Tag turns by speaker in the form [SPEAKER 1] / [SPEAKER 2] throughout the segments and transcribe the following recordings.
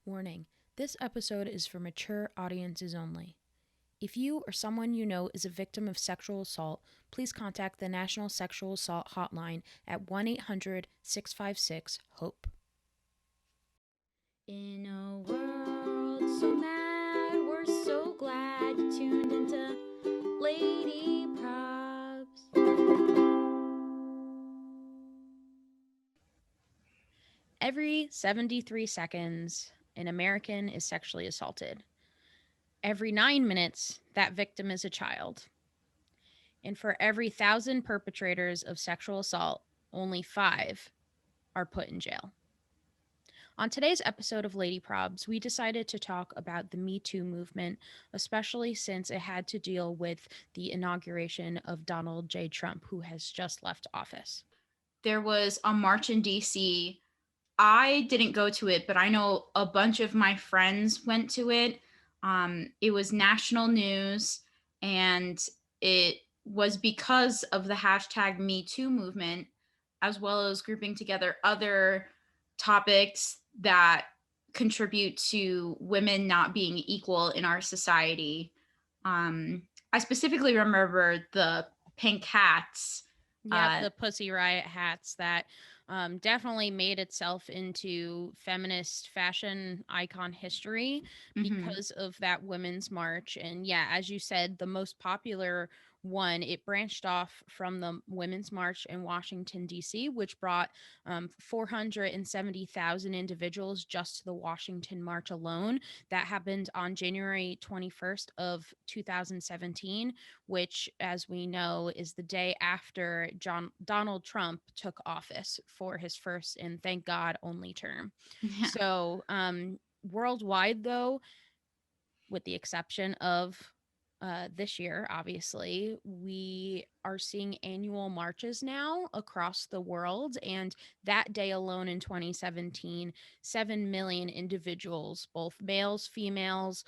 [SPEAKER 1] Warning: this episode is for mature audiences only. If you or someone you know is a victim of sexual assault, please contact the National Sexual Assault Hotline at 1-800-656-HOPE. In a world so mad, we're so glad you tuned into Lady Probs. Every 73 seconds, an American is sexually assaulted. Every 9 minutes, that victim is a child. And for every 1,000 perpetrators of sexual assault, only 5 are put in jail. On today's episode of Lady Probs, we decided to talk about the Me Too movement, especially since it had to deal with the inauguration of Donald J. Trump, who has just left office.
[SPEAKER 2] There was a march in DC. I didn't go to it, but I know a bunch of my friends went to it. It was national news, and it was because of the hashtag Me Too movement, as well as grouping together other topics that contribute to women not being equal in our society. I specifically remember the pink hats.
[SPEAKER 1] Yep, the Pussy Riot hats that definitely made itself into feminist fashion icon history because of that women's march. And yeah, as you said, the most popular one, it branched off from the Women's March in Washington, D.C., which brought 470,000 individuals just to the Washington March alone. That happened on January 21st of 2017, which, as we know, is the day after Donald Trump took office for his first and, thank God, only term.
[SPEAKER 2] Yeah.
[SPEAKER 1] So worldwide, though, with the exception of this year, obviously, we are seeing annual marches now across the world. And that day alone in 2017, 7 million individuals, both males, females,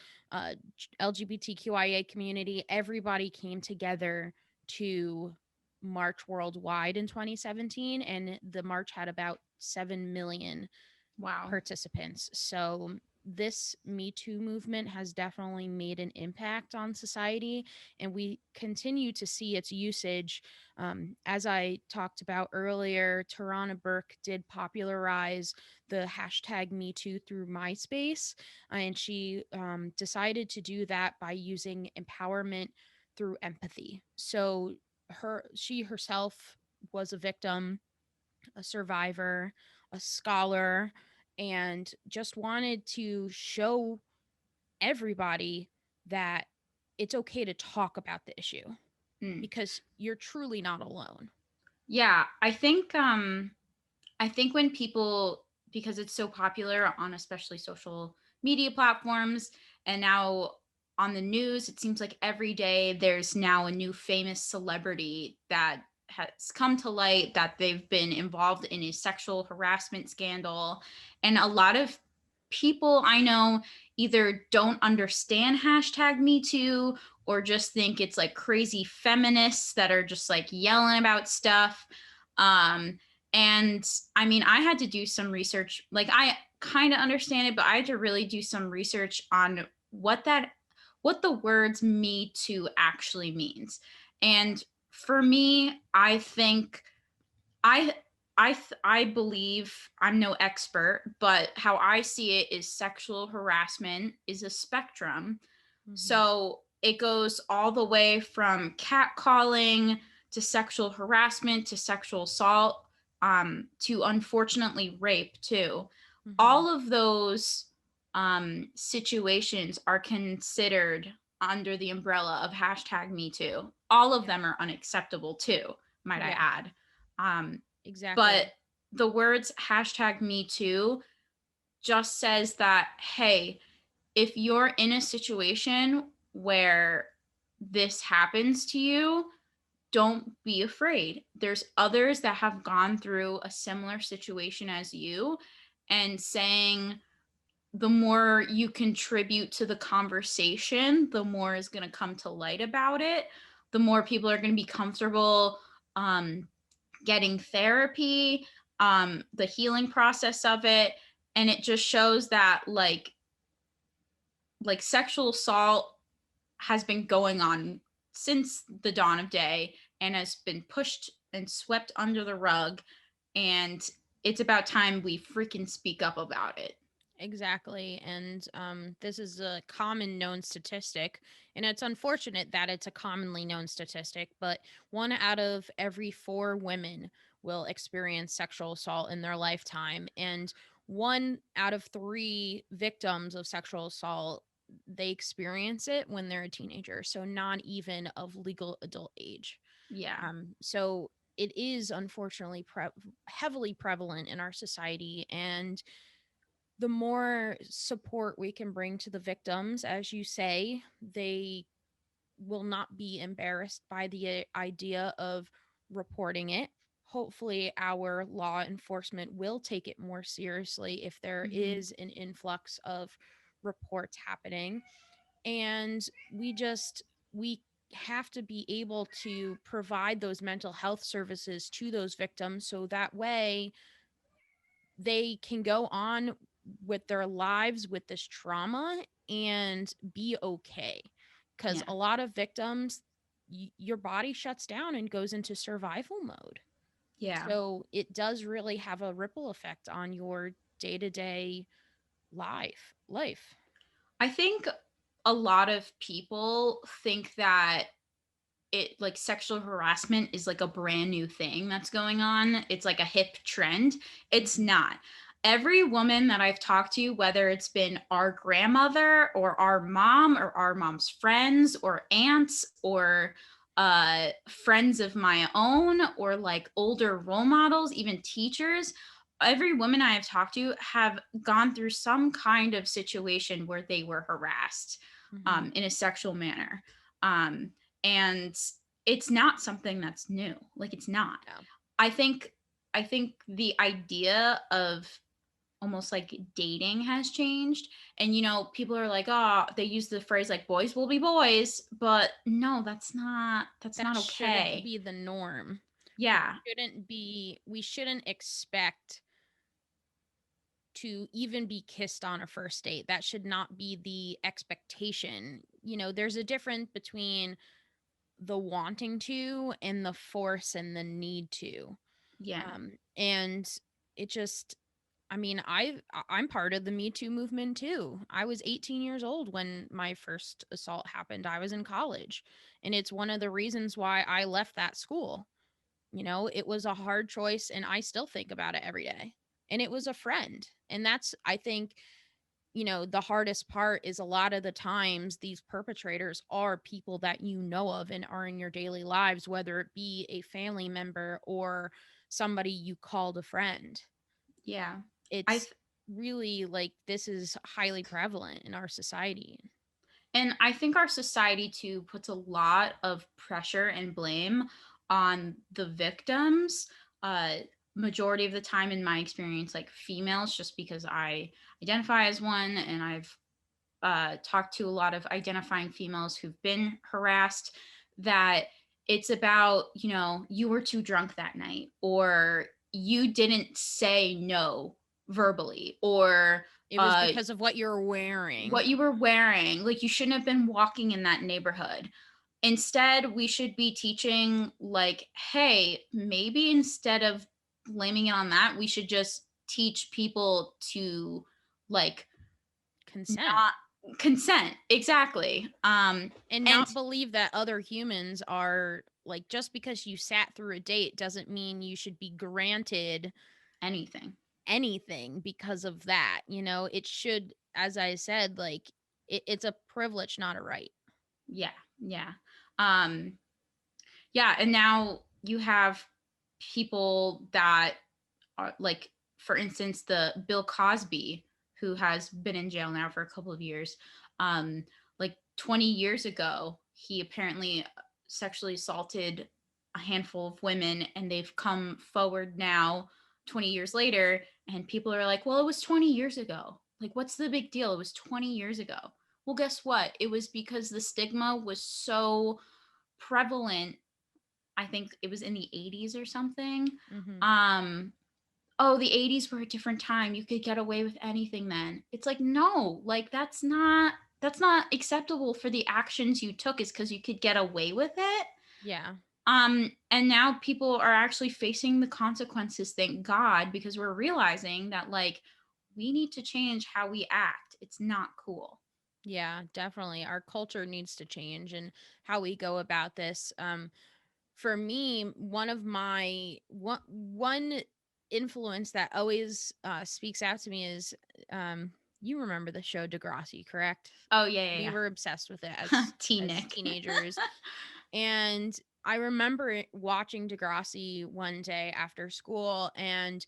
[SPEAKER 1] LGBTQIA community, everybody came together to march worldwide in 2017. And the march had about 7 million participants. So this Me Too movement has definitely made an impact on society, and we continue to see its usage. As I talked about earlier, Tarana Burke did popularize the hashtag Me Too through MySpace, and she decided to do that by using empowerment through empathy. So she herself was a victim, a survivor, a scholar, and just wanted to show everybody that it's okay to talk about the issue because you're truly not alone.
[SPEAKER 2] Yeah, I think when people, because it's so popular on especially social media platforms and now on the news, it seems like every day there's now a new famous celebrity that has come to light that they've been involved in a sexual harassment scandal. And a lot of people I know either don't understand hashtag Me Too or just think it's like crazy feminists that are just like yelling about stuff. And I mean, I had to do some research. Like, I kind of understand it, but I had to really do some research on what the words Me Too actually means. And for me, I think I believe, I'm no expert, but how I see it is sexual harassment is a spectrum. So it goes all the way from catcalling to sexual harassment to sexual assault, to unfortunately rape too. All of those situations are considered under the umbrella of hashtag Me Too. All of them are unacceptable too, might I add.
[SPEAKER 1] Exactly.
[SPEAKER 2] But the words hashtag Me Too just says that, hey, if you're in a situation where this happens to you, don't be afraid. There's others that have gone through a similar situation as you, and saying the more you contribute to the conversation, the more is going to come to light about it. The more people are going to be comfortable getting therapy, the healing process of it. And it just shows that like sexual assault has been going on since the dawn of day and has been pushed and swept under the rug, and it's about time we freaking speak up about it.
[SPEAKER 1] Exactly. And this is a common known statistic. And it's unfortunate that it's a commonly known statistic, but 1 out of every 4 women will experience sexual assault in their lifetime. And 1 out of 3 victims of sexual assault, they experience it when they're a teenager. So not even of legal adult age.
[SPEAKER 2] Yeah.
[SPEAKER 1] So it is unfortunately heavily prevalent in our society. And the more support we can bring to the victims, as you say, they will not be embarrassed by the idea of reporting it. Hopefully, our law enforcement will take it more seriously if there
[SPEAKER 2] Mm-hmm.
[SPEAKER 1] is an influx of reports happening. And we have to be able to provide those mental health services to those victims so that way they can go on with their lives with this trauma and be okay. Because
[SPEAKER 2] Yeah.
[SPEAKER 1] a lot of victims, your body shuts down and goes into survival mode.
[SPEAKER 2] Yeah.
[SPEAKER 1] So it does really have a ripple effect on your day to day life.
[SPEAKER 2] I think a lot of people think that it like sexual harassment is like a brand new thing that's going on. It's like a hip trend. It's
[SPEAKER 1] Mhm.
[SPEAKER 2] not. Every woman that I've talked to, whether it's been our grandmother or our mom's friends or aunts or friends of my own or like older role models, even teachers, every woman I have talked to have gone through some kind of situation where they were harassed
[SPEAKER 1] Mhm.
[SPEAKER 2] in a sexual manner. Um, and it's not something that's new. Like it's not.
[SPEAKER 1] Yeah.
[SPEAKER 2] I think i think the idea of almost like dating has changed, and people are like, oh, they use the phrase like boys will be boys, but no, that's
[SPEAKER 1] That
[SPEAKER 2] not
[SPEAKER 1] shouldn't
[SPEAKER 2] okay.
[SPEAKER 1] be the norm. We
[SPEAKER 2] Yeah.
[SPEAKER 1] we shouldn't expect to even be kissed on a first date. That should not be the expectation. There's a difference between the wanting to and the force and the need to.
[SPEAKER 2] Yeah.
[SPEAKER 1] And it just, I mean, I'm part of the Me Too movement too. I was 18 years old when my first assault happened. I was in college, and it's one of the reasons why I left that school. It was a hard choice, and I still think about it every day. And it was a friend. And that's, I think, the hardest part is a lot of the times these perpetrators are people that you know of and are in your daily lives, whether it be a family member or somebody you called a friend.
[SPEAKER 2] Yeah. I
[SPEAKER 1] It's
[SPEAKER 2] th-
[SPEAKER 1] really like this is highly prevalent in our society.
[SPEAKER 2] and I think our society too puts a lot of pressure and blame on the victims. Uh, Majority of the time, in my experience, like females, just because I identify as one, and I've talked to a lot of identifying females who've been harassed, that it's about, you were too drunk that night, or you didn't say no verbally, or
[SPEAKER 1] It was
[SPEAKER 2] uh,
[SPEAKER 1] because of what you're wearing.
[SPEAKER 2] what you were wearing. Like, you shouldn't have been walking in that neighborhood. Instead, we should be teaching, like, hey, maybe instead of blaming it on that, we should just teach people to, like,
[SPEAKER 1] Consent.
[SPEAKER 2] not consent. Exactly.
[SPEAKER 1] And
[SPEAKER 2] And
[SPEAKER 1] not believe that other humans are like, just because you sat through a date doesn't mean you should be granted
[SPEAKER 2] anything.
[SPEAKER 1] anything because of that. It should, as I said, like it's a privilege, not a right.
[SPEAKER 2] Yeah. Yeah. Um, yeah. And now you have people that are like, for instance, the Bill Cosby, who has been in jail now for a couple of years. Um, like 20 years ago, he apparently sexually assaulted a handful of women, and they've come forward now 20 years later, and people are like, well, it was 20 years ago. Like, what's the big deal? It was 20 years ago. Well, guess what? It was because the stigma was so prevalent. I think it was in the 80s or something.
[SPEAKER 1] Mm-hmm.
[SPEAKER 2] Um, oh, the 80s were a different time. You could get away with anything then. It's like, no, like that's not acceptable for the actions you took is because you could get away with it.
[SPEAKER 1] Yeah.
[SPEAKER 2] And now people are actually facing the consequences, thank God, because we're realizing that like we need to change how we act. It's not cool.
[SPEAKER 1] Yeah, definitely. Our culture needs to change and how we go about this. For me, one of my one influence that always speaks out to me is you remember the show Degrassi, correct?
[SPEAKER 2] Oh yeah,
[SPEAKER 1] We
[SPEAKER 2] yeah,
[SPEAKER 1] were obsessed with it
[SPEAKER 2] yeah. T
[SPEAKER 1] as
[SPEAKER 2] Nick.
[SPEAKER 1] teenagers. And I remember watching Degrassi one day after school, and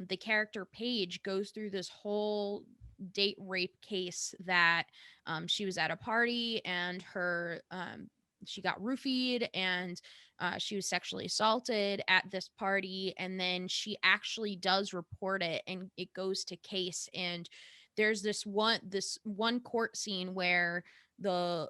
[SPEAKER 1] the character Paige goes through this whole date rape case that she was at a party and she got roofied and she was sexually assaulted at this party, and then she actually does report it and it goes to case. And there's this one court scene where the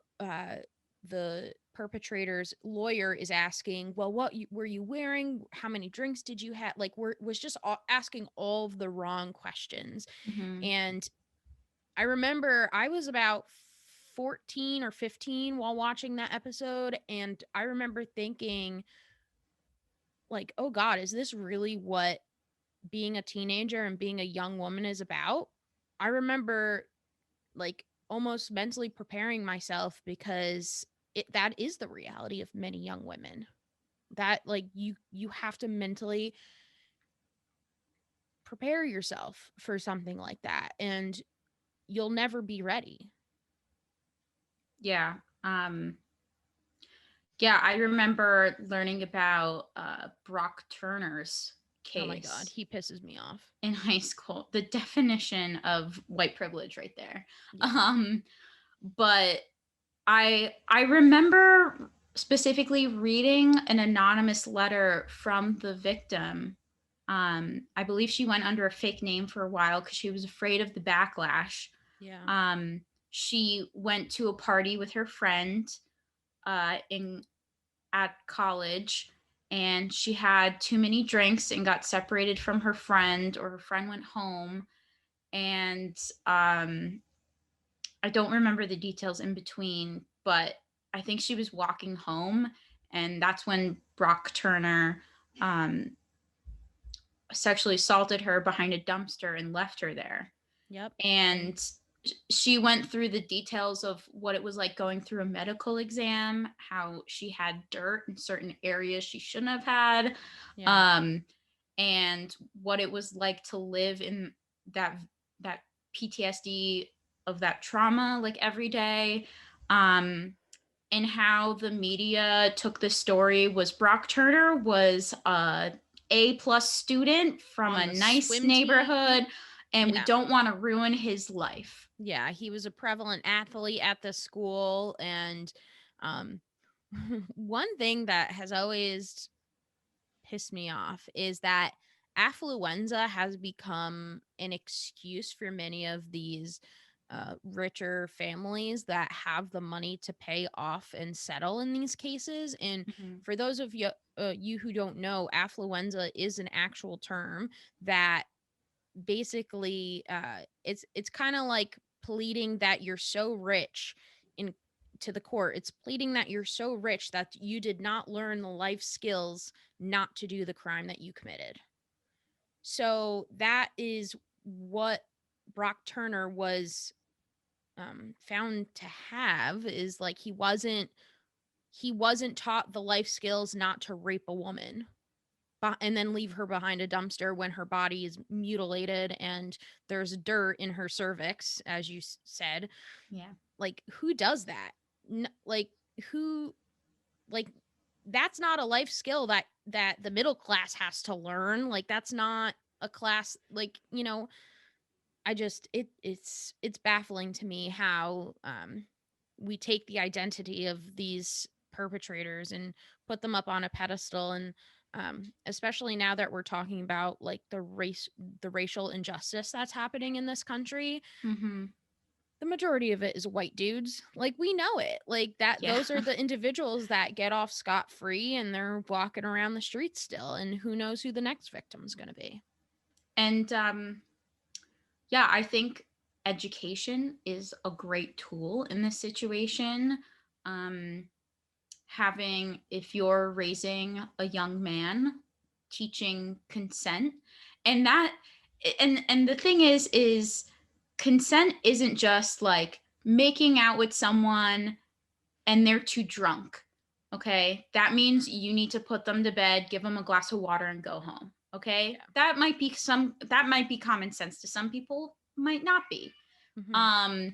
[SPEAKER 1] perpetrator's lawyer is asking, well, were you wearing, how many drinks did you have, like was just asking all of the wrong questions.
[SPEAKER 2] Hmm.
[SPEAKER 1] And I remember I was about 14 or 15 while watching that episode, and I remember thinking, like, oh God, is this really what being a teenager and being a young woman is about? I remember like almost mentally preparing myself because that is the reality of many young women. That like you have to mentally prepare yourself for something like that, and you'll never be ready.
[SPEAKER 2] Yeah. Yeah, I remember learning about Brock Turner's
[SPEAKER 1] Oh my God,
[SPEAKER 2] case
[SPEAKER 1] he pisses me off.
[SPEAKER 2] in high school. The definition of white privilege right there.
[SPEAKER 1] Yeah.
[SPEAKER 2] Um, but I remember specifically reading an anonymous letter from the victim. I believe she went under a fake name for a while because she was afraid of the backlash.
[SPEAKER 1] Yeah.
[SPEAKER 2] She went to a party with her friend in at college, and she had too many drinks and got separated from her friend, or her friend went home. And I don't remember the details in between, but I think she was walking home, and that's when Brock Turner um, sexually assaulted her behind a dumpster and left her there.
[SPEAKER 1] Yep. And
[SPEAKER 2] And she went through the details of what it was like going through a medical exam, how she had dirt in certain areas she shouldn't have had,
[SPEAKER 1] yeah.
[SPEAKER 2] um, and what it was like to live in that PTSD of that trauma like every day. Um, and how the media took the story was Brock Turner was A+ student from
[SPEAKER 1] On
[SPEAKER 2] a
[SPEAKER 1] the
[SPEAKER 2] nice
[SPEAKER 1] swim team.
[SPEAKER 2] neighborhood, and we
[SPEAKER 1] Yeah.
[SPEAKER 2] don't want to ruin his life.
[SPEAKER 1] Yeah, he was a prevalent athlete at the school. And um one thing that has always pissed me off is that affluenza has become an excuse for many of these richer families that have the money to pay off and settle in these cases. And
[SPEAKER 2] Mhm.
[SPEAKER 1] for those of you who don't know, affluenza is an actual term that basically it's kind of like pleading that you're so rich in to the court. It's pleading that you're so rich that you did not learn the life skills not to do the crime that you committed. So that is what Brock Turner was found to have, is like he wasn't taught the life skills not to rape a woman and then leave her behind a dumpster when her body is mutilated and there's dirt in her cervix, as you said.
[SPEAKER 2] Yeah.
[SPEAKER 1] Like, who does that? Like, who, like, that's not a life skill that the middle class has to learn. Like, that's not a class, like, I just it's baffling to me how we take the identity of these perpetrators and put them up on a pedestal. And especially now that we're talking about like the racial injustice that's happening in this country,
[SPEAKER 2] Mhm.
[SPEAKER 1] the majority of it is white dudes. Like, we know it, like that
[SPEAKER 2] Yeah.
[SPEAKER 1] those are the individuals that get off scot free and they're walking around the streets still, and who knows who the next victim's going to be.
[SPEAKER 2] And yeah, I think education is a great tool in this situation. Um, having, if you're raising a young man, teaching consent, and that, and the thing is consent isn't just like making out with someone and they're too drunk. Okay, that means you need to put them to bed, give them a glass of water, and go home. Okay,
[SPEAKER 1] Yeah.
[SPEAKER 2] that might be common sense to some people, might not be.
[SPEAKER 1] Mm-hmm.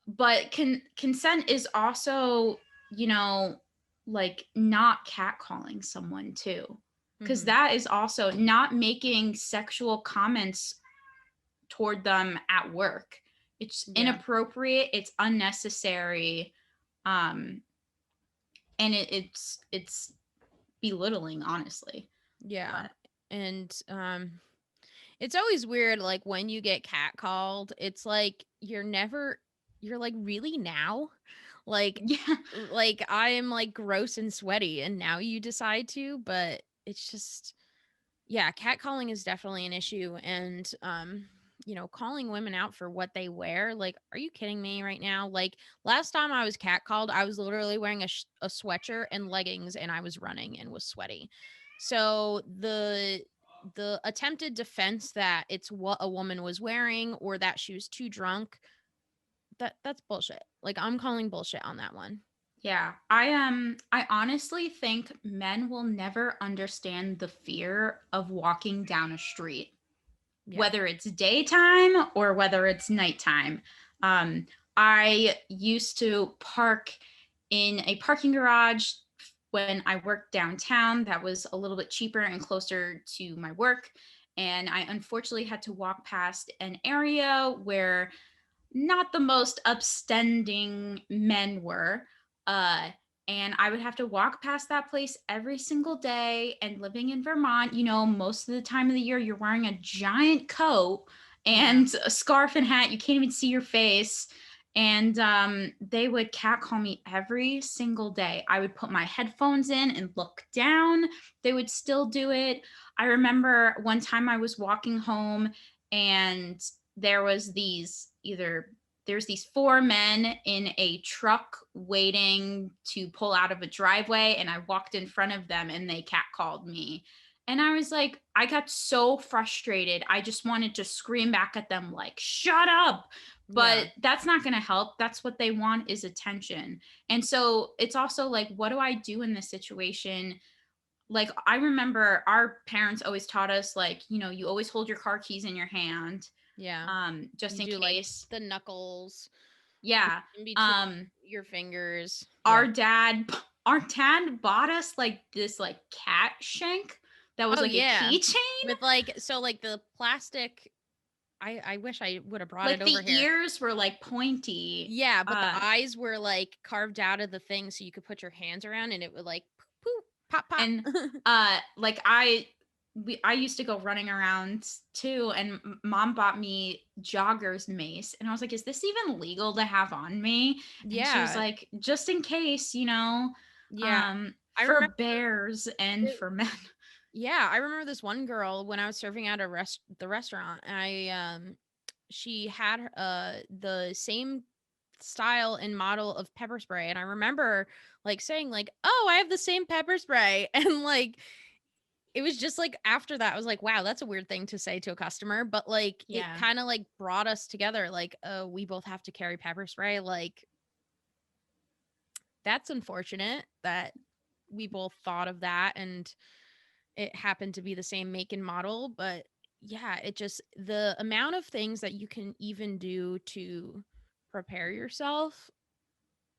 [SPEAKER 2] But consent is also, you know, like not catcalling someone too, because
[SPEAKER 1] Mm-hmm.
[SPEAKER 2] that is also not making sexual comments toward them at work. It's
[SPEAKER 1] Yeah.
[SPEAKER 2] inappropriate, it's unnecessary, um and it's belittling, honestly.
[SPEAKER 1] Yeah.
[SPEAKER 2] But
[SPEAKER 1] And it's always weird, like when you get catcalled, it's like you're like, really now? Like
[SPEAKER 2] yeah.
[SPEAKER 1] like I am like gross and sweaty and now you decide to, but it's just, yeah, catcalling is definitely an issue. And calling women out for what they wear, like, are you kidding me right now? Like, last time I was catcalled, I was literally wearing a sweatshirt and leggings and I was running and was sweaty. So the attempted defense that it's what a woman was wearing or that she was too drunk, that's bullshit. Like, I'm calling bullshit on that one.
[SPEAKER 2] Yeah, I honestly think men will never understand the fear of walking down a street,
[SPEAKER 1] Yeah.
[SPEAKER 2] whether it's daytime or whether it's nighttime. Um, I used to park in a parking garage when I worked downtown that was a little bit cheaper and closer to my work. And I unfortunately had to walk past an area where not the most upstanding men were. Uh, and I would have to walk past that place every single day. And living in Vermont, you know, most of the time of the year, you're wearing a giant coat
[SPEAKER 1] Yeah.
[SPEAKER 2] and a scarf and hat. You can't even see your face. And they would catcall me every single day. I would put my headphones in and look down. They would still do it. I remember one time I was walking home and there was there's these four men in a truck waiting to pull out of a driveway, and I walked in front of them and they catcalled me. And I was like, I got so frustrated. I just wanted to scream back at them like, shut up.
[SPEAKER 1] Yeah.
[SPEAKER 2] But that's not going to help. That's what they want, is attention. And so it's also like, what do I do in this situation? Like, I remember our parents always taught us, like, you know, you always hold your car keys in your hand,
[SPEAKER 1] Yeah.
[SPEAKER 2] just
[SPEAKER 1] You
[SPEAKER 2] in
[SPEAKER 1] do like
[SPEAKER 2] case.
[SPEAKER 1] the knuckles
[SPEAKER 2] Yeah.
[SPEAKER 1] in between
[SPEAKER 2] Um,
[SPEAKER 1] your fingers. Yeah.
[SPEAKER 2] our dad, our dad bought us like this like cat shank that was
[SPEAKER 1] Oh
[SPEAKER 2] like a
[SPEAKER 1] yeah.
[SPEAKER 2] keychain.
[SPEAKER 1] With like, so like the plastic, I wish I would have brought it
[SPEAKER 2] Like
[SPEAKER 1] over
[SPEAKER 2] the
[SPEAKER 1] here.
[SPEAKER 2] ears were like pointy.
[SPEAKER 1] Yeah, but the eyes were like carved out of the thing so you could put your hands around and it would like poop, pop pop.
[SPEAKER 2] And like I used to go running around too, and mom bought me joggers mace, and I was like, is this even legal to have on me? And she was
[SPEAKER 1] Yeah.
[SPEAKER 2] like, just in case, you know,
[SPEAKER 1] Yeah. I remember
[SPEAKER 2] for bears and for men.
[SPEAKER 1] yeah, I remember this one girl when I was serving at the restaurant. She had the same style and model of pepper spray, and I remember like saying like, "Oh, I have the same pepper spray." And like it was just like after that I was like, "Wow, that's a weird thing to say to a customer," but like it
[SPEAKER 2] Yeah.
[SPEAKER 1] kind of like brought us together like, "Oh, we both have to carry pepper spray." Like, that's unfortunate that we both thought of that and it happened to be the same make and model, but yeah, it just, the amount of things that you can even do to prepare yourself,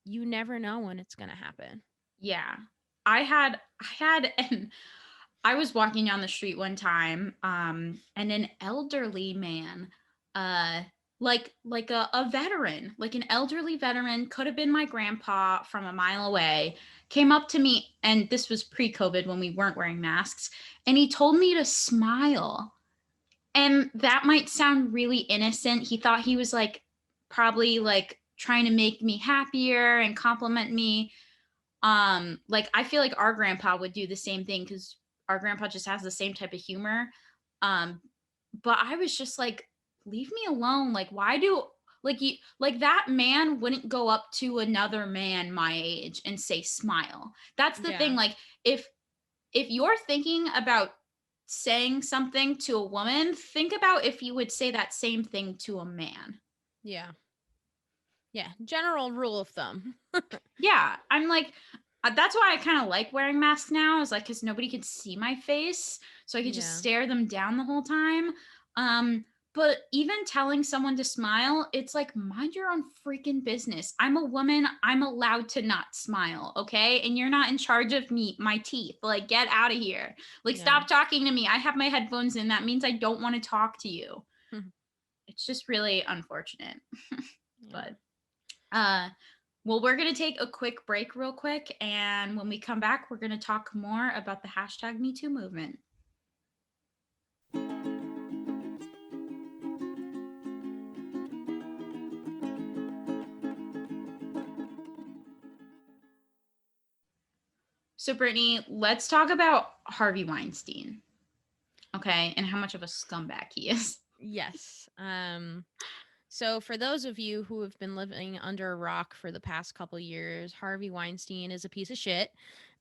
[SPEAKER 1] you never know when it's going to happen.
[SPEAKER 2] Yeah. And I was walking down the street one time, and an elderly man, uh, like a veteran, like an elderly veteran, could have been my grandpa from a mile away, came up to me, and this was pre-COVID when we weren't wearing masks, and he told me to smile. And that might sound really innocent. He thought he was like probably like trying to make me happier and compliment me. Like I feel like our grandpa would do the same thing because our grandpa just has the same type of humor. um but I was just like, leave me alone. Like, why do like you like that man wouldn't go up to another man my age and say smile. That's the
[SPEAKER 1] Yeah.
[SPEAKER 2] thing. Like, if you're thinking about saying something to a woman, think about if you would say that same thing to a man.
[SPEAKER 1] Yeah. Yeah. General rule of thumb.
[SPEAKER 2] Yeah, I'm like, that's why I kind of like wearing masks now, is like, because nobody could see my face, so I could just
[SPEAKER 1] Yeah.
[SPEAKER 2] stare them down the whole time. But even telling someone to smile, it's like, mind your own freaking business. I'm a woman. I'm allowed to not smile, okay? And you're not in charge of me, my teeth. Like, get out of here. Like,
[SPEAKER 1] Yeah.
[SPEAKER 2] stop talking to me. I have my headphones in. That means I don't want to talk to you. It's just really unfortunate.
[SPEAKER 1] Yeah.
[SPEAKER 2] But uh well, we're going to take a quick break real quick, and when we come back, we're going to talk more about the hashtag Me Too movement. So, Brittany, let's talk about Harvey Weinstein, okay, and how much of a scumbag he is.
[SPEAKER 1] Yes. So for those of you who have been living under a rock for the past couple years, Harvey Weinstein is a piece of shit.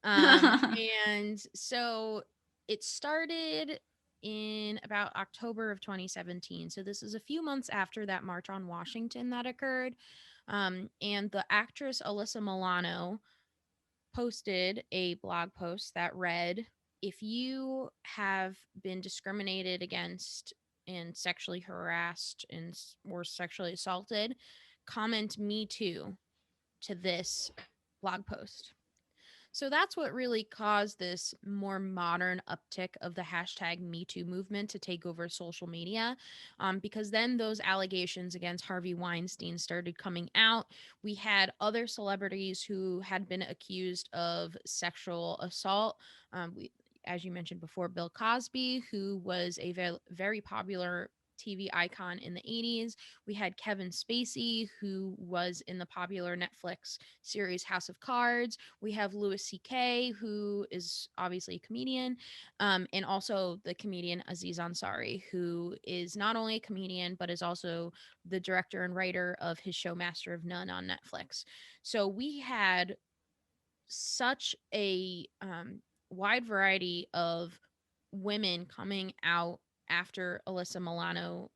[SPEAKER 1] And so it started in about October of 2017. So this is a few months after that March on Washington that occurred. And the actress Alyssa Milano posted a blog post that read, if you have been discriminated against and sexually harassed and or sexually assaulted, comment me too to this blog post. So that's what really caused this more modern uptick of the hashtag Me Too movement to take over social media. Because then those allegations against Harvey Weinstein started coming out. We had other celebrities who had been accused of sexual assault. As you mentioned before, Bill Cosby, who was a very popular TV icon in the 80s. We had Kevin Spacey, who was in the popular Netflix series House of Cards. We have Louis C.K., who is obviously a comedian, and also the comedian Aziz Ansari, who is not only a comedian, but is also the director and writer of his show Master of None on Netflix. So we had such a wide variety of women coming out after Alyssa Milano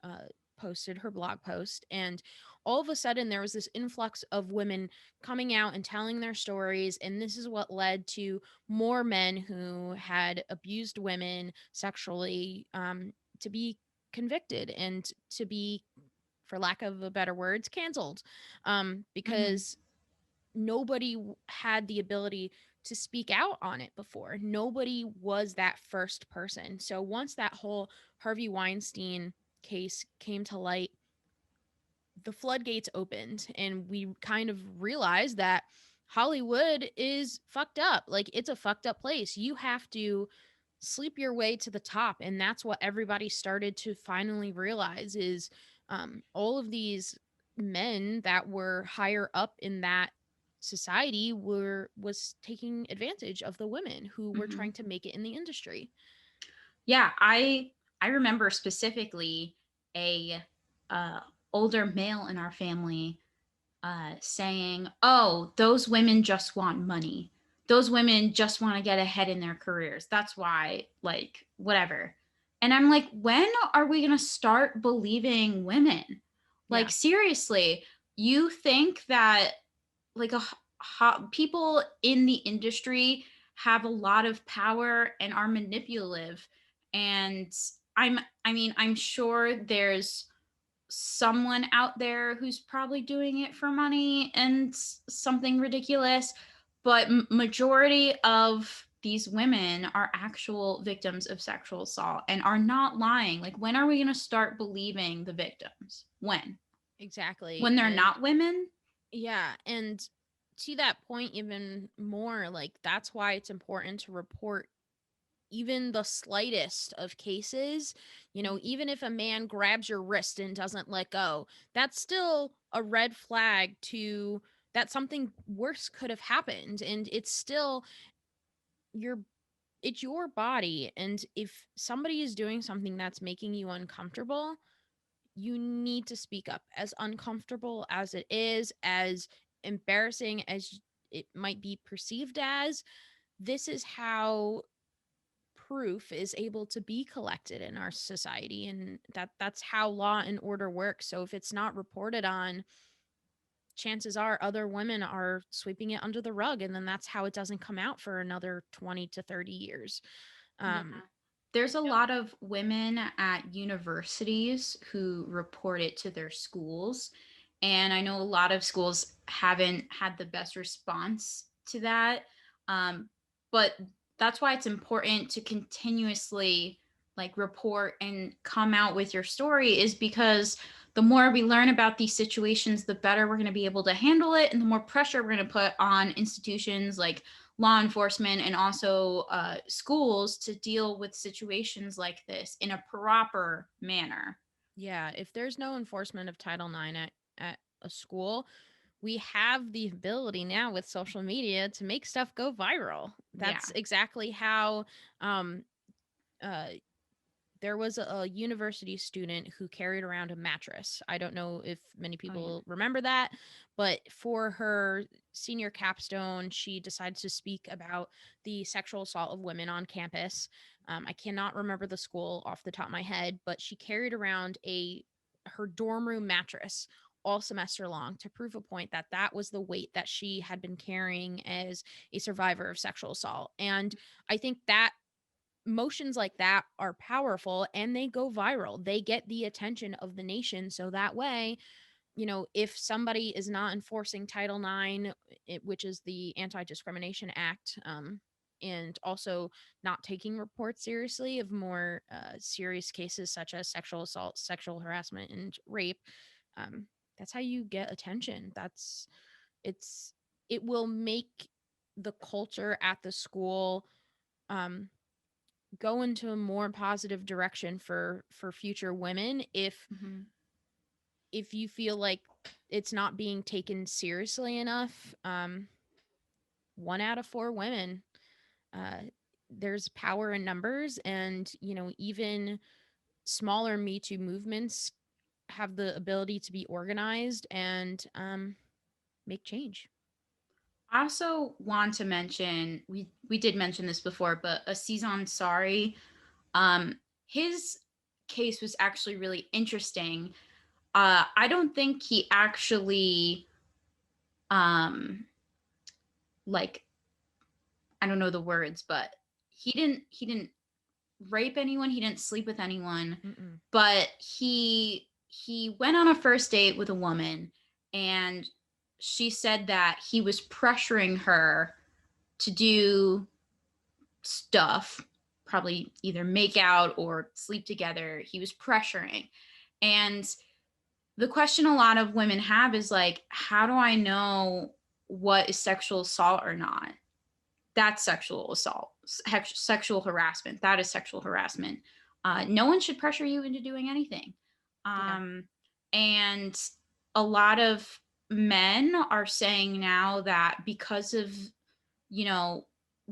[SPEAKER 1] uh, posted her blog post. And all of a sudden, there was this influx of women coming out and telling their stories. And this is what led to more men who had abused women sexually to be convicted and to be, for lack of a better words, canceled.
[SPEAKER 2] Mm-hmm.
[SPEAKER 1] Because nobody had the ability to speak out on it before. Nobody was that first person. So once that whole Harvey Weinstein case came to light, the floodgates opened and we kind of realized that Hollywood is fucked up. Like, it's a fucked up place. You have to sleep your way to the top, and that's what everybody started to finally realize is all of these men that were higher up in that society was taking advantage of the women who were
[SPEAKER 2] Mm-hmm.
[SPEAKER 1] trying to make it in the industry.
[SPEAKER 2] Yeah, I remember specifically a uh, older male in our family saying, "Oh, those women just want money. Those women just want to get ahead in their careers. That's why, like, whatever." And I'm like, when are we going to start believing women? Like,
[SPEAKER 1] Yeah.
[SPEAKER 2] seriously, you think that, like, people in the industry have a lot of power and are manipulative. And I'm sure there's someone out there who's probably doing it for money and something ridiculous, but majority of these women are actual victims of sexual assault and are not lying. Like, when are we going to start believing the victims?
[SPEAKER 1] Exactly.
[SPEAKER 2] When they're
[SPEAKER 1] And
[SPEAKER 2] not women?
[SPEAKER 1] yeah, and to that point even more, like, that's why it's important to report even the slightest of cases. Even if a man grabs your wrist and doesn't let go, that's still a red flag to that something worse could have happened. And it's still, you're it's your body. And if somebody is doing something that's making you uncomfortable, you need to speak up. As uncomfortable as it is, as embarrassing as it might be perceived as, this is how proof is able to be collected in our society, and that's how law and order works. So if it's not reported on, chances are other women are sweeping it under the rug, and then that's how it doesn't come out for another 20 to 30 years.
[SPEAKER 2] Yeah.
[SPEAKER 1] um
[SPEAKER 2] There's a lot of women at universities who report it to their schools. And I know a lot of schools haven't had the best response to that. But that's why it's important to continuously like report and come out with your story, is because the more we learn about these situations, the better we're going to be able to handle it. And the more pressure we're going to put on institutions like law enforcement and also schools to deal with situations like this in a proper manner.
[SPEAKER 1] yeah, if there's no enforcement of Title IX at a school, we have the ability now with social media to make stuff go viral.
[SPEAKER 2] Yeah.
[SPEAKER 1] That's exactly how um uh there was a university student who carried around a mattress. I don't know if many
[SPEAKER 2] Oh, yeah.
[SPEAKER 1] people remember that, but for her senior capstone, she decided to speak about the sexual assault of women on campus. I cannot remember the school off the top of my head, but she carried around her dorm room mattress all semester long to prove a point that that was the weight that she had been carrying as a survivor of sexual assault. And I think that motions like that are powerful and they go viral. They get the attention of the nation. So that way, if somebody is not enforcing Title IX, which is the Anti Discrimination Act, and also not taking reports seriously of more serious cases such as sexual assault, sexual harassment, and rape, um, that's how you get attention. It's, it will make the culture at the school um, go into a more positive direction for future women
[SPEAKER 2] Mm-hmm.
[SPEAKER 1] if you feel like it's not being taken seriously enough. 1 out of 4 women, uh there's power in numbers, and even smaller Me Too movements have the ability to be organized and make change.
[SPEAKER 2] I also want to mention, we did mention this before, but Aziz Ansari, um, his case was actually really interesting. I don't think he actually um like, I don't know the words, but he didn't rape anyone, he didn't sleep with anyone,
[SPEAKER 1] Mm-mm.
[SPEAKER 2] but he went on a first date with a woman, and she said that he was pressuring her to do stuff, probably either make out or sleep together. He was pressuring. And the question a lot of women have is like, how do I know what is sexual assault or not? That's sexual assault. Sexual harassment, that is sexual harassment. No one should pressure you into doing anything.
[SPEAKER 1] Yeah.
[SPEAKER 2] And a lot of men are saying now that because of, you know,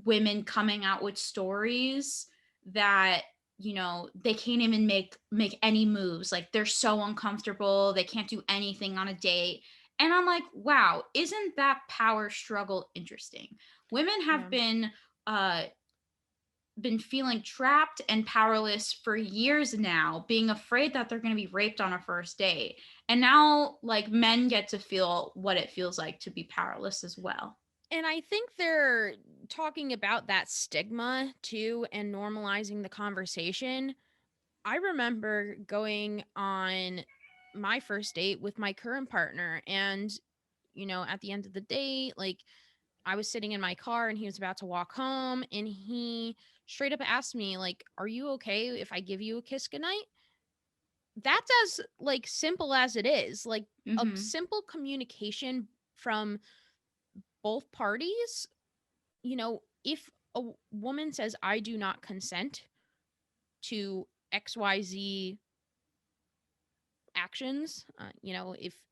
[SPEAKER 2] women coming out with stories, that, you know, they can't even make any moves, like they're so uncomfortable, they can't do anything on a date. And I'm like, wow, isn't that power struggle interesting? Women have
[SPEAKER 1] Yeah.
[SPEAKER 2] uh been feeling trapped and powerless for years now, being afraid that they're going to be raped on a first date. And now like men get to feel what it feels like to be powerless as well.
[SPEAKER 1] And I think they're talking about that stigma too and normalizing the conversation. I remember going on my first date with my current partner, and at the end of the day, like, I was sitting in my car and he was about to walk home, and he straight up asked me, like, "Are you okay if I give you a kiss goodnight?" That's as like simple as it is. Like, a
[SPEAKER 2] Mhm.
[SPEAKER 1] simple communication from both parties. If a woman says, "I do not consent to XYZ actions,"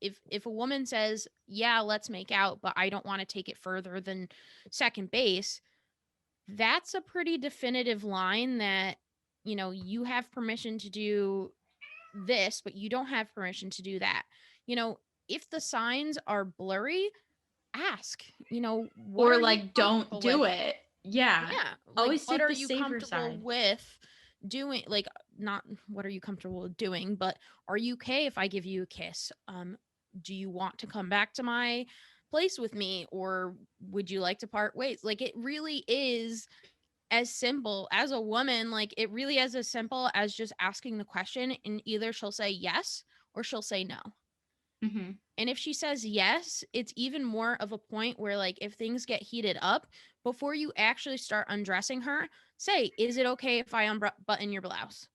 [SPEAKER 1] if a woman says, "Yeah, let's make out, but I don't want to take it further than second base," that's a pretty definitive line that, you know, you have permission to do this, but you don't have permission to do that. You know, if the signs are blurry, ask, you know, what
[SPEAKER 2] Or
[SPEAKER 1] are you
[SPEAKER 2] like, don't
[SPEAKER 1] comfortable with?
[SPEAKER 2] do it. Yeah.
[SPEAKER 1] Yeah, like,
[SPEAKER 2] Always
[SPEAKER 1] what
[SPEAKER 2] take
[SPEAKER 1] are
[SPEAKER 2] the
[SPEAKER 1] you
[SPEAKER 2] safer
[SPEAKER 1] comfortable
[SPEAKER 2] side.
[SPEAKER 1] with doing? Like, not what are you comfortable with doing, but are you okay if I give you a kiss? Do you want to come back to my place with me, or would you like to part ways? Like, it really is as simple as a woman, like, it really is as simple as just asking the question, and either she'll say yes or she'll say no.
[SPEAKER 2] Mm-hmm.
[SPEAKER 1] And if she says yes, it's even more of a point where, like, if things get heated up, before you actually start undressing her, say, is it okay if I unbutton your blouse?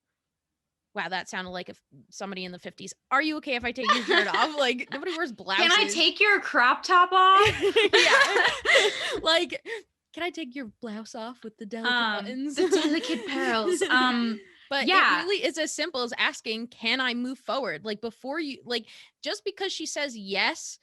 [SPEAKER 1] Wow, that sounded like if somebody in the 50s. Are you okay if I take your shirt off? Like, nobody wears
[SPEAKER 2] Can I
[SPEAKER 1] blouses.
[SPEAKER 2] take your crop top off?
[SPEAKER 1] Yeah. Like, can I take your blouse off with the delicate buttons?
[SPEAKER 2] The delicate pearls.
[SPEAKER 1] But it
[SPEAKER 2] Yeah.
[SPEAKER 1] really is as simple as asking, can I move forward? Like, before you, like, just because she says yes,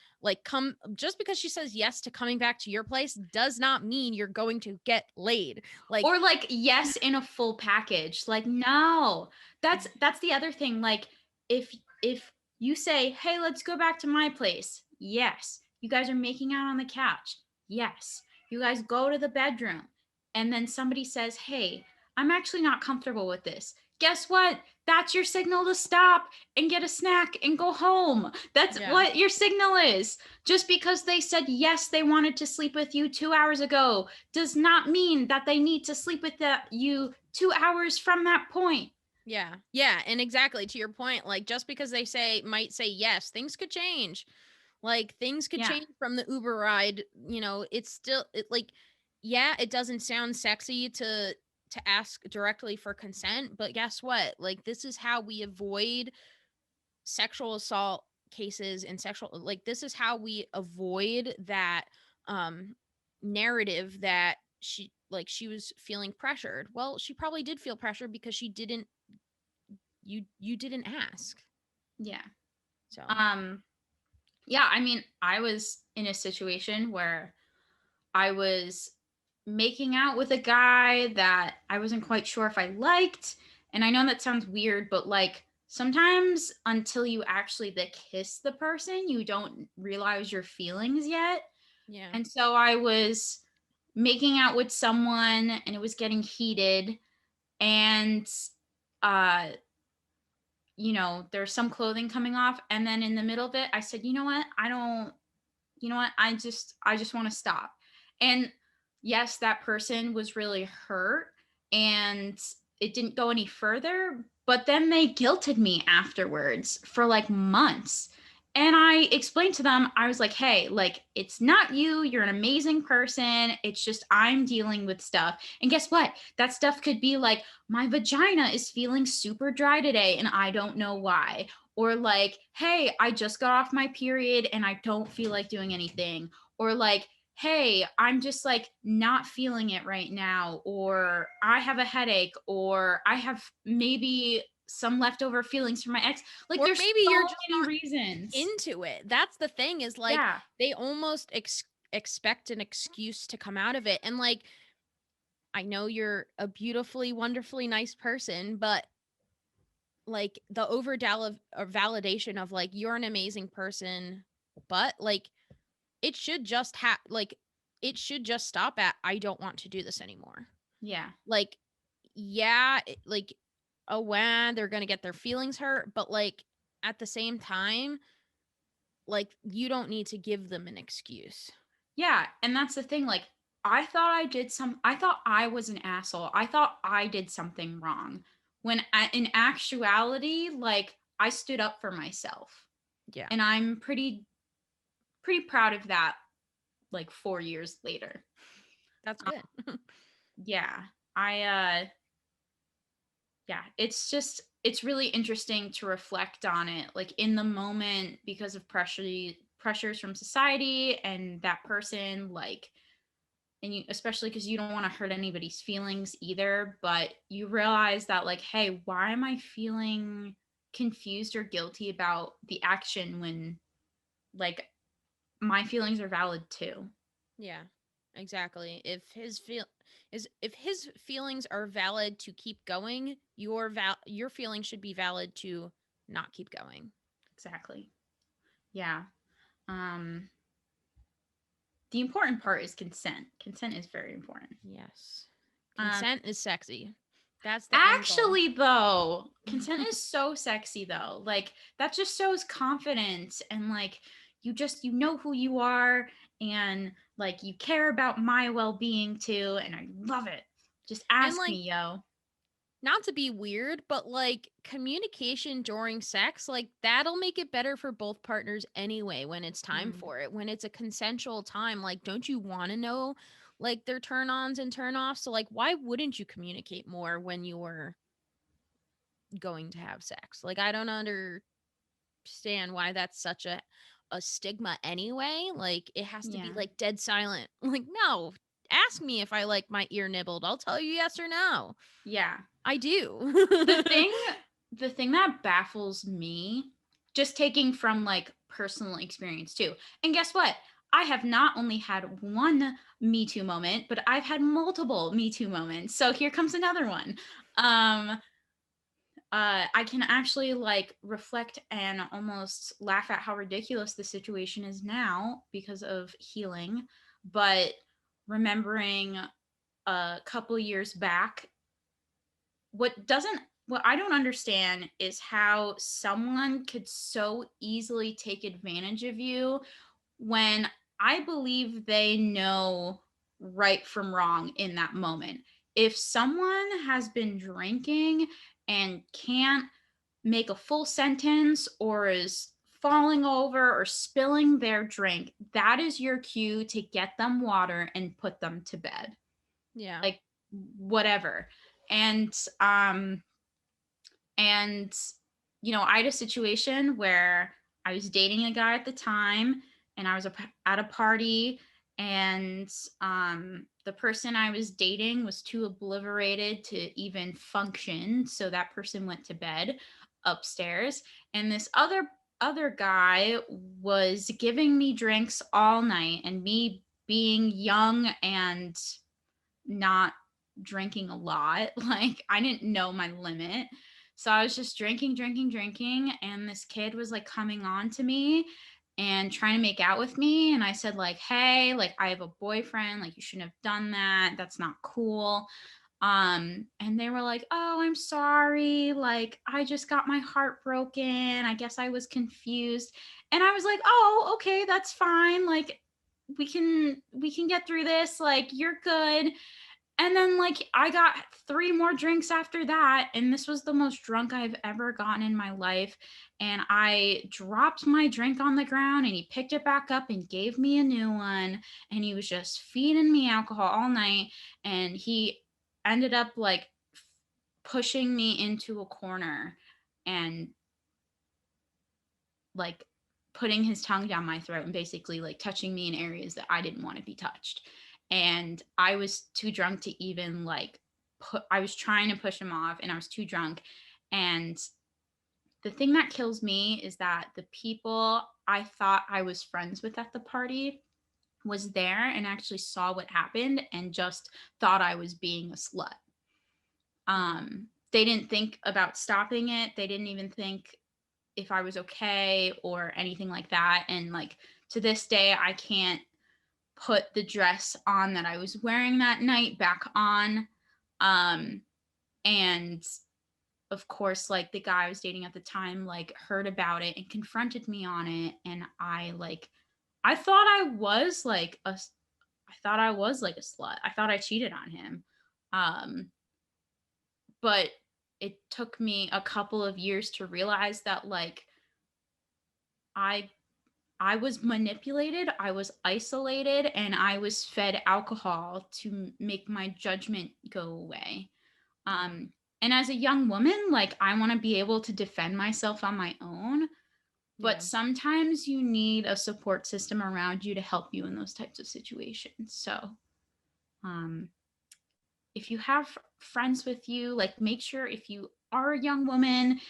[SPEAKER 1] just because she says yes to coming back to your place does not mean you're going to get laid. Like,
[SPEAKER 2] Or like, yes, in a full package. Like, no. That's the other thing. Like, if you say, hey, let's go back to my place. Yes. You guys are making out on the couch. Yes. You guys go to the bedroom. And then somebody says, hey, I'm actually not comfortable with this. Guess what? That's your signal to stop and get a snack and go home. That's
[SPEAKER 1] yeah.
[SPEAKER 2] what your signal is. Just because they said yes, they wanted to sleep with you 2 hours ago does not mean that they need to sleep with you 2 hours from that point.
[SPEAKER 1] Yeah. Yeah. And exactly to your point, like, just because they might say yes, things could change. Like, things could
[SPEAKER 2] Yeah.
[SPEAKER 1] change from the Uber ride. You know, it's still like, yeah, it doesn't sound sexy to ask directly for consent, but guess what? Like, this is how we avoid sexual assault cases and sexual, like, this is how we avoid that um narrative that she was feeling pressured. Well, she probably did feel pressured because you didn't ask.
[SPEAKER 2] Yeah.
[SPEAKER 1] So,
[SPEAKER 2] Yeah, I mean, I was in a situation where I was making out with a guy that I wasn't quite sure if I liked. And I know that sounds weird, but like, sometimes until you actually kiss the person, you don't realize your feelings yet.
[SPEAKER 1] yeah.
[SPEAKER 2] And so I was making out with someone and it was getting heated, and uh there's some clothing coming off, and then in the middle of it I said, you know what, I just want to stop. And yes, that person was really hurt, and it didn't go any further, but then they guilted me afterwards for like months. And I explained to them, I was like, hey, like, it's not you. You're an amazing person. It's just I'm dealing with stuff. And guess what? That stuff could be like, my vagina is feeling super dry today and I don't know why. Or like, hey, I just got off my period and I don't feel like doing anything. Or like, hey, I'm just like not feeling it right now. Or I have a headache. Or I have maybe some leftover feelings from my ex. Like,
[SPEAKER 1] Or
[SPEAKER 2] there's
[SPEAKER 1] maybe
[SPEAKER 2] so
[SPEAKER 1] you're just
[SPEAKER 2] many
[SPEAKER 1] not
[SPEAKER 2] reasons.
[SPEAKER 1] into it. That's the thing, is like,
[SPEAKER 2] Yeah.
[SPEAKER 1] they almost expect an excuse to come out of it. And like, I know you're a beautifully, wonderfully nice person, but like, the over validation of, like, you're an amazing person, but like, it should just it should just stop at, I don't want to do this anymore.
[SPEAKER 2] Yeah.
[SPEAKER 1] Like, yeah, like, oh, wow, they're gonna get their feelings hurt, but like, at the same time, like, you don't need to give them an excuse.
[SPEAKER 2] Yeah, and that's the thing, like, I thought I was an asshole. I thought I did something wrong. When in actuality, like, I stood up for myself.
[SPEAKER 1] Yeah.
[SPEAKER 2] And I'm pretty proud of that, like, 4 years later.
[SPEAKER 1] That's
[SPEAKER 2] Um,
[SPEAKER 1] good.
[SPEAKER 2] yeah. Yeah, it's really interesting to reflect on it, like, in the moment, because of pressures from society and that person, like, and you, especially because you don't want to hurt anybody's feelings either, but you realize that, like, hey, why am I feeling confused or guilty about the action when, like, my feelings are valid too.
[SPEAKER 1] Yeah. Exactly. If his feelings are valid to keep going, your feelings should be valid to not keep going.
[SPEAKER 2] Exactly. Yeah. Um the important part is consent. Consent is very important.
[SPEAKER 1] Yes.
[SPEAKER 2] Um
[SPEAKER 1] Consent is sexy. That's the end goal.
[SPEAKER 2] Actually, though, consent is so sexy though. Like that just shows confidence and like you know who you are and like you care about my well-being too and I love it. Just
[SPEAKER 1] And
[SPEAKER 2] ask
[SPEAKER 1] like,
[SPEAKER 2] me, yo.
[SPEAKER 1] not to be weird, but like communication during sex, like that'll make it better for both partners anyway when it's time
[SPEAKER 2] Mm,
[SPEAKER 1] for it. When it's a consensual time, like don't you want to know like their turn-ons and turn-offs? So like why wouldn't you communicate more when you're going to have sex? Like I don't understand why that's such a stigma anyway. Like it has to be
[SPEAKER 2] yeah.
[SPEAKER 1] like dead silent. Like no, ask me if I like my ear nibbled. I'll tell you yes or no.
[SPEAKER 2] Yeah.
[SPEAKER 1] I
[SPEAKER 2] The
[SPEAKER 1] do.
[SPEAKER 2] thing the thing that baffles me, just taking from like personal experience too. And guess what? I have not only had one Me Too moment, but I've had multiple Me Too moments. So here comes another one. Um I can actually like reflect and almost laugh at how ridiculous the situation is now because of healing. But remembering a couple years back, what I don't understand is how someone could so easily take advantage of you when I believe they know right from wrong in that moment. If someone has been drinking and can't make a full sentence or is falling over or spilling their drink, that is your cue to get them water and put them to bed.
[SPEAKER 1] Yeah.
[SPEAKER 2] Like whatever. And um and you know, I had a situation where I was dating a guy at the time and I was at a party and the person I was dating was too obliterated to even function, so that person went to bed upstairs and this other guy was giving me drinks all night, and me being young and not drinking a lot, like I didn't know my limit. So I was just drinking, and this kid was like coming on to me and trying to make out with me. And I said, like, hey, like I have a boyfriend, like you shouldn't have done that. That's not cool. And they were like, oh, I'm sorry. Like, I just got my heart broken. I guess I was confused. And I was like, oh, okay, that's fine. Like, we can get through this. Like, you're good. And then like I got 3 more drinks after that, and this was the most drunk I've ever gotten in my life. And I dropped my drink on the ground and he picked it back up and gave me a new one, and he was just feeding me alcohol all night, and he ended up like pushing me into a corner and like putting his tongue down my throat and basically like touching me in areas that I didn't want to be touched. And I was too drunk to even like I was trying to push him off and I was too drunk. And the thing that kills me is that the people I thought I was friends with at the party was there and actually saw what happened and just thought I was being a slut. They didn't think about stopping it. They didn't even think if I was okay or anything like that. And like to this day, I can't put the dress on that I was wearing that night back on. And of course, like the guy I was dating at the time, like heard about it and confronted me on it. And I thought I thought I was like a slut. I thought I cheated on him. Um, but it took me a couple of years to realize that like I I was manipulated, I was isolated, and I was fed alcohol to make my judgment go away.
[SPEAKER 1] Yeah.
[SPEAKER 2] And as a young woman, like I want to be able to defend myself on my own, but
[SPEAKER 1] Yeah.
[SPEAKER 2] sometimes you need a support system around you to help you in those types of situations. So, um, if you have friends with you, like make sure if you are a young woman,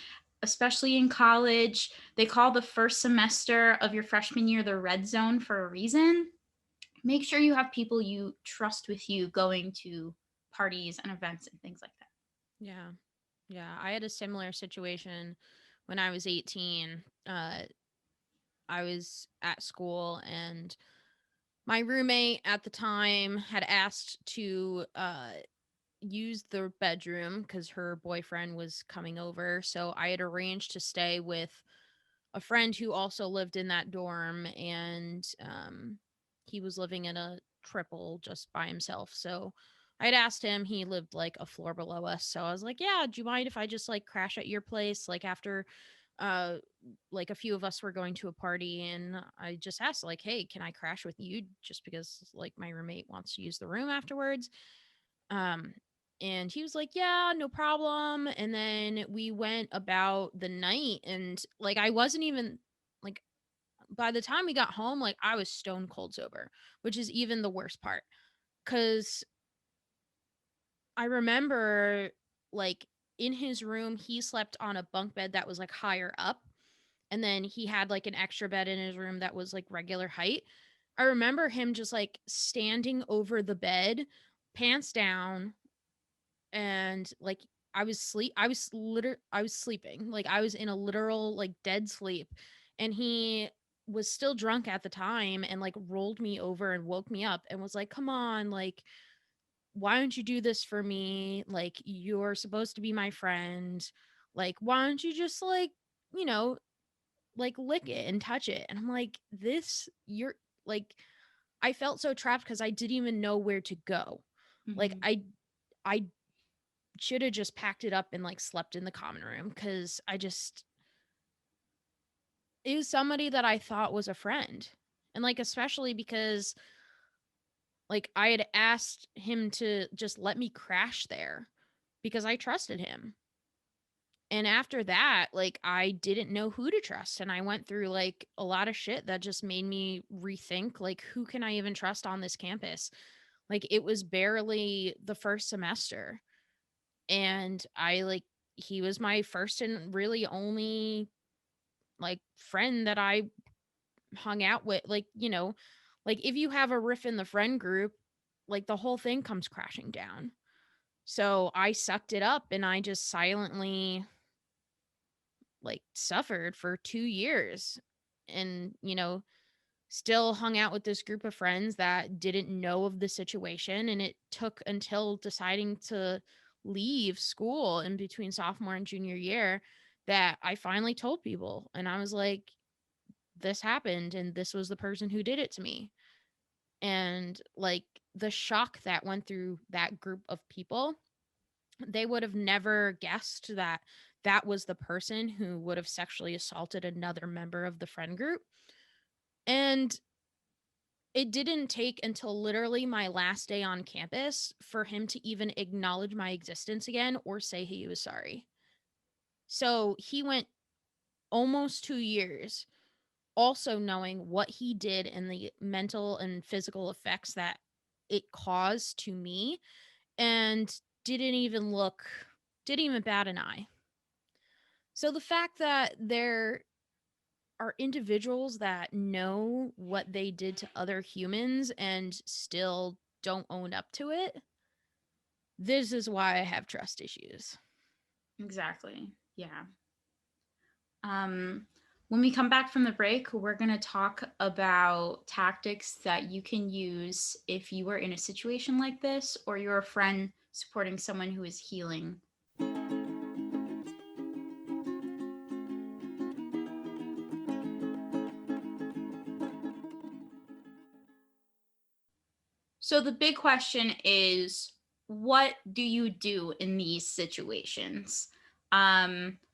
[SPEAKER 2] especially in college, they call the first semester of your freshman year the red zone for a reason. make sure you have people you trust with you going to parties and events and things like that.
[SPEAKER 1] Yeah. Yeah. I had a similar situation when I was 18. I was at school, and my roommate at the time had asked to use the bedroom because her boyfriend was coming over. So I had arranged to stay with a friend who also lived in that dorm, and he was living in a triple just by himself. So I'd asked him, he lived like a floor below us. So I was like, yeah, do you mind if I just like crash at your place? Like after uh like a few of us were going to a party, and I just asked like, hey, can I crash with you, just because like my roommate wants to use the room afterwards. um and he was like, yeah, no problem. And then we went about the night, and like I wasn't even like, by the time we got home, like I was stone cold sober, which is even the worst part. Cause I remember, like, in his room, he slept on a bunk bed that was like higher up, and then he had like an extra bed in his room that was like regular height. I remember him just like standing over the bed, pants down, and like I was sleeping. Like I was in a literal like dead sleep, and he was still drunk at the time, and like rolled me over and woke me up and was like, "Come on, like why don't you do this for me? Like you're supposed to be my friend. Like why don't you just like, you know, like lick it and touch it?" And I'm like, "This you're like I felt so trapped because I didn't even know where to go. Like
[SPEAKER 2] Mm-hmm.
[SPEAKER 1] I should have just packed it up and like slept in the common room, because I just, it was somebody that I thought was a friend. And like especially because like I had asked him to just let me crash there because I trusted him. And after that, like I didn't know who to trust, and I went through like a lot of shit that just made me rethink like who can I even trust on this campus? Like it was barely the first semester, and I like he was my first and really only like friend that I hung out with. Like, like if you have a riff in the friend group, like the whole thing comes crashing down. So I sucked it up, and I just silently like suffered for 2 years, and still hung out with this group of friends that didn't know of the situation. And it took until deciding to leave school in between sophomore and junior year that I finally told people. And I was like, this happened, and this was the person who did it to me. And like the shock that went through that group of people, they would have never guessed that that was the person who would have sexually assaulted another member of the friend group. And it didn't take until literally my last day on campus for him to even acknowledge my existence again or say he was sorry. So he went almost 2 years also knowing what he did and the mental and physical effects that it caused to me, and didn't even bat an eye. So the fact that there are individuals that know what they did to other humans and still don't own up to it, this is why I have trust issues.
[SPEAKER 2] Exactly. Yeah. Um, when we come back from the break, we're going to talk about tactics that you can use if you are in a situation like this or you're a friend supporting someone who is healing. So the big question is, what do you do in these situations?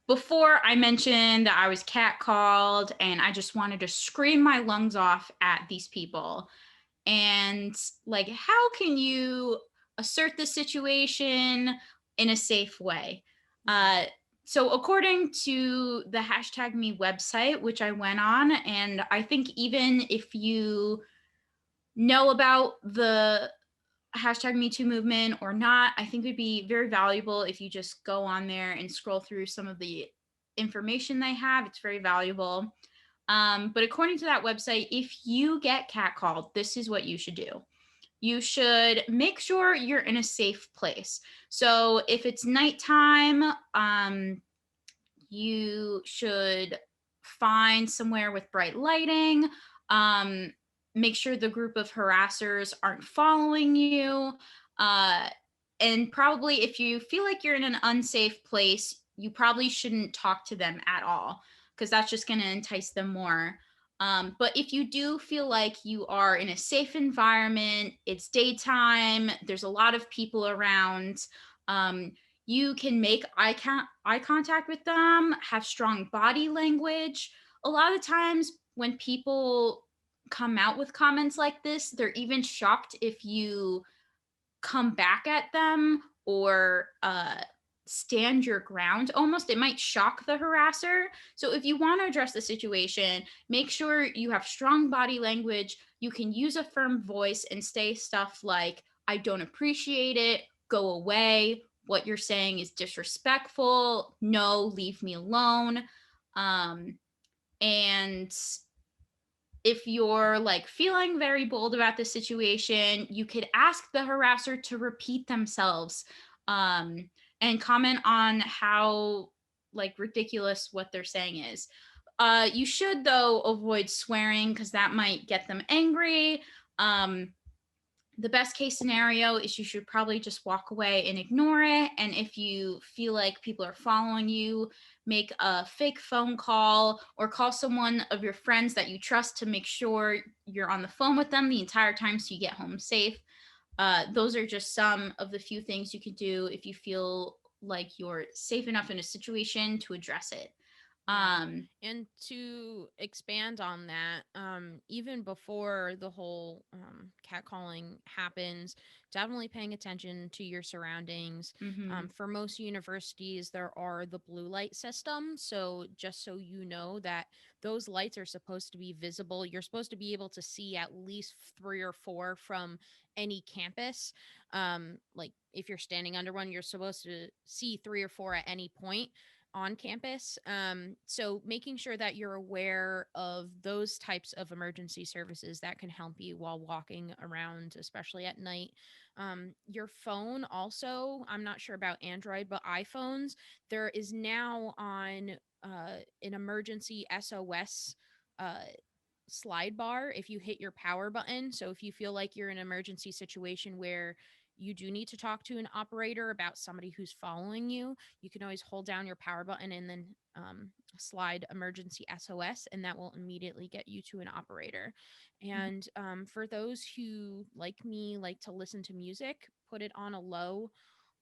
[SPEAKER 2] Before I mentioned that I was catcalled and I just wanted to scream my lungs off at these people. And like, how can you assert the situation in a safe way? So according to the hashtag me website, which I went on, and I think even if you know about the hashtag me too movement or not, I think it would be very valuable if you just go on there and scroll through some of the information they have. It's very valuable. But according to that website, if you get catcalled, this is what you should do. You should make sure you're in a safe place. So if it's nighttime, you should find somewhere with bright lighting. Make sure the group of harassers aren't following you. Uh, and probably if you feel like you're in an unsafe place, you probably shouldn't talk to them at all, because that's just going to entice them more. But if you do feel like you are in a safe environment, it's daytime, there's a lot of people around, you can make eye contact with them, have strong body language. A lot of times when people come out with comments like this, they're even shocked if you come back at them or stand your ground almost. It might shock the harasser. So if you want to address the situation, make sure you have strong body language. You can use a firm voice and say stuff like, I don't appreciate it, go away, what you're saying is disrespectful, no, leave me alone. And if you're like feeling very bold about the situation, you could ask the harasser to repeat themselves, and comment on how like ridiculous what they're saying is. You should though avoid swearing because that might get them angry. The best case scenario is you should probably just walk away and ignore it. And if you feel like people are following you, make a fake phone call or call someone of your friends that you trust to make sure you're on the phone with them the entire time so you get home safe. Those are just some of the few things you could do if you feel like you're safe enough in a situation to address it.
[SPEAKER 1] And to expand on that, even before the whole catcalling happens, definitely paying attention to your surroundings. For most universities, there are the blue light system. So just so you know that those lights are supposed to be visible, you're supposed to be able to see at least 3 or 4 from any campus. Like if you're standing under one, you're supposed to see 3 or 4 at any point on campus. So making sure that you're aware of those types of emergency services that can help you while walking around, especially at night. Your phone also, I'm not sure about Android, but iPhones, there is now on an emergency SOS slide bar if you hit your power button. So if you feel like you're in an emergency situation where you do need to talk to an operator about somebody who's following you, you can always hold down your power button and then slide emergency SOS, and that will immediately get you to an operator. And for those who, like me, like to listen to music, put it on a low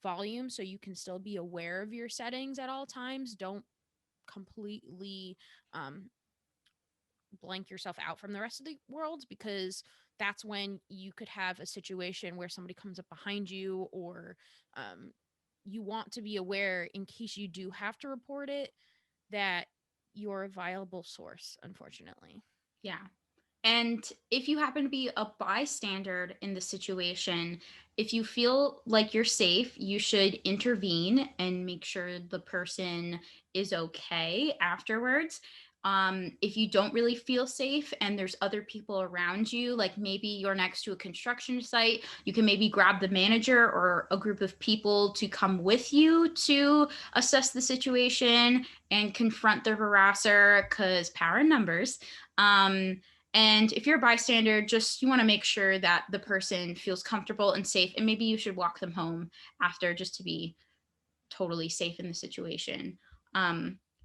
[SPEAKER 1] volume so you can still be aware of your settings at all times. Don't completely blank yourself out from the rest of the world, because that's when you could have a situation where somebody comes up behind you, or you want to be aware in case you do have to report it that you're a viable source, unfortunately.
[SPEAKER 2] Yeah. And if you happen to be a bystander in the situation, if you feel like you're safe, you should intervene and make sure the person is okay afterwards. If you don't really feel safe and there's other people around you, like maybe you're next to a construction site, you can maybe grab the manager or a group of people to come with you to assess the situation and confront the harasser, because power in numbers. And if you're a bystander, just you want to make sure that the person feels comfortable and safe, and maybe you should walk them home after just to be totally safe in the situation.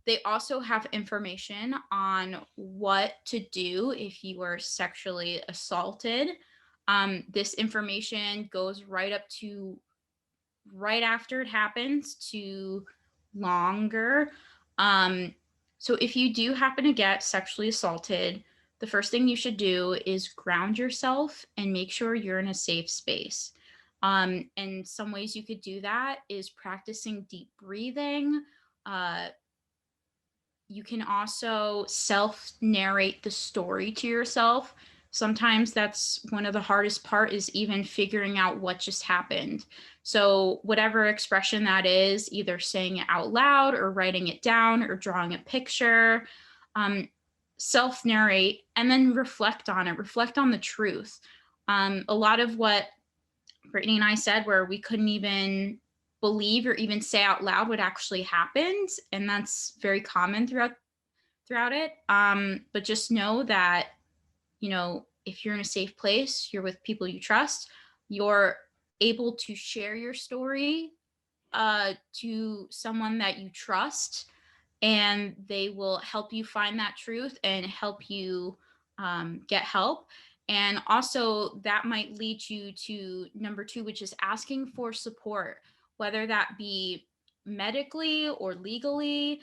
[SPEAKER 2] They also have information on what to do if you were sexually assaulted. This information goes right up to right after it happens to longer. So if you do happen to get sexually assaulted, the first thing you should do is ground yourself and make sure you're in a safe space. And some ways you could do that is practicing deep breathing. You can also self narrate the story to yourself. Sometimes that's one of the hardest part, is even figuring out what just happened. So whatever expression that is, either saying it out loud or writing it down or drawing a picture. self-narrate, and then reflect on it, reflect on the truth. A lot of what Brittany and I said, where we couldn't even believe or even say out loud what actually happened, and that's very common throughout it. But just know that, you know, if you're in a safe place, you're with people you trust, you're able to share your story to someone that you trust, and they will help you find that truth and help you get help. And also, that might lead you to number two, which is asking for support, whether that be medically or legally.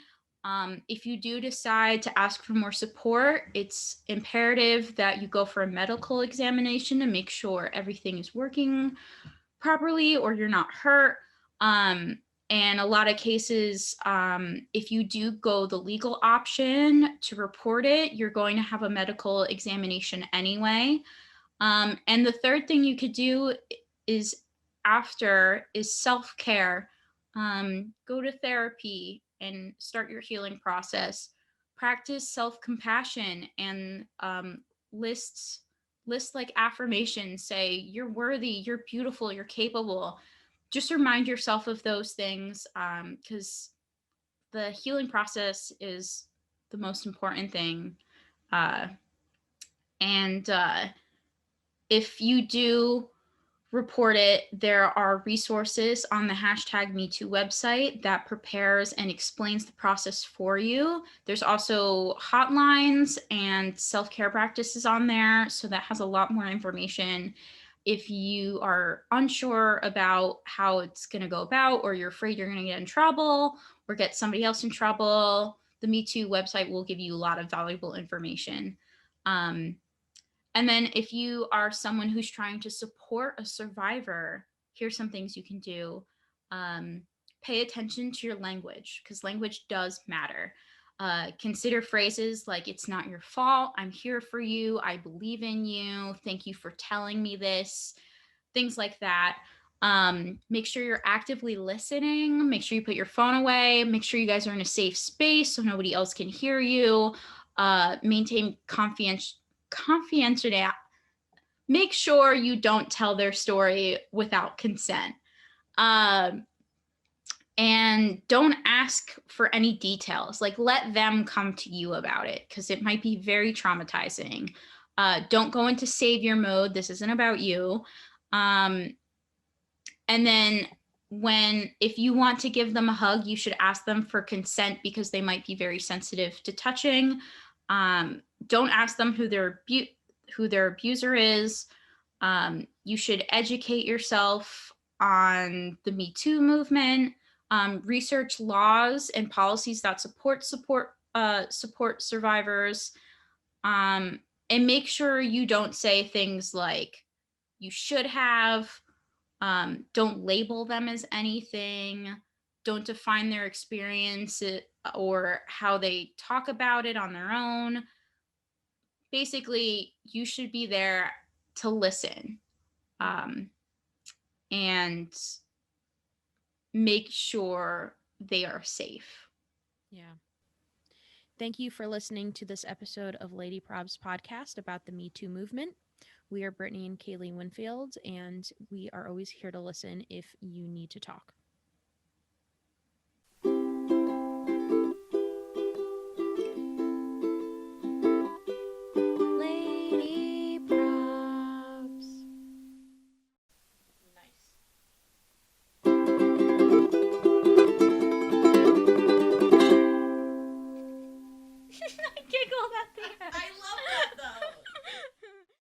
[SPEAKER 2] If you do decide to ask for more support, it's imperative that you go for a medical examination to make sure everything is working properly or you're not hurt. And a lot of cases, if you do go the legal option to report it, you're going to have a medical examination anyway. And the third thing you could do is self-care. Go to therapy and start your healing process. Practice self-compassion and list like affirmations. Say you're worthy, you're beautiful, you're capable. Just remind yourself of those things, because the healing process is the most important thing. And if you do report it, there are resources on the #MeToo website that prepares and explains the process for you. There's also hotlines and self-care practices on there, so that has a lot more information. If you are unsure about how it's going to go about, or you're afraid you're going to get in trouble or get somebody else in trouble, the MeToo website will give you a lot of valuable information. And then if you are someone who's trying to support a survivor, here's some things you can do. Pay attention to your language, because language does matter. Consider phrases like, it's not your fault, I'm here for you, I believe in you, thank you for telling me this, things like that. Make sure you're actively listening, make sure you put your phone away, make sure you guys are in a safe space so nobody else can hear you. Maintain confidentiality. Make sure you don't tell their story without consent. And don't ask for any details. Like, let them come to you about it, because it might be very traumatizing. Don't go into savior mode. This isn't about you. And then if you want to give them a hug, you should ask them for consent, because they might be very sensitive to touching. Don't ask them who their abuser is. You should educate yourself on the Me Too movement. Research laws and policies that support survivors. And make sure you don't say things like you should have. Don't label them as anything. Don't define their experience or how they talk about it on their own. Basically, you should be there to listen, and make sure they are safe.
[SPEAKER 1] Yeah. Thank you for listening to this episode of Lady Prob's podcast about the Me Too movement. We are Brittany and Kaylee Winfield, and we are always here to listen if you need to talk.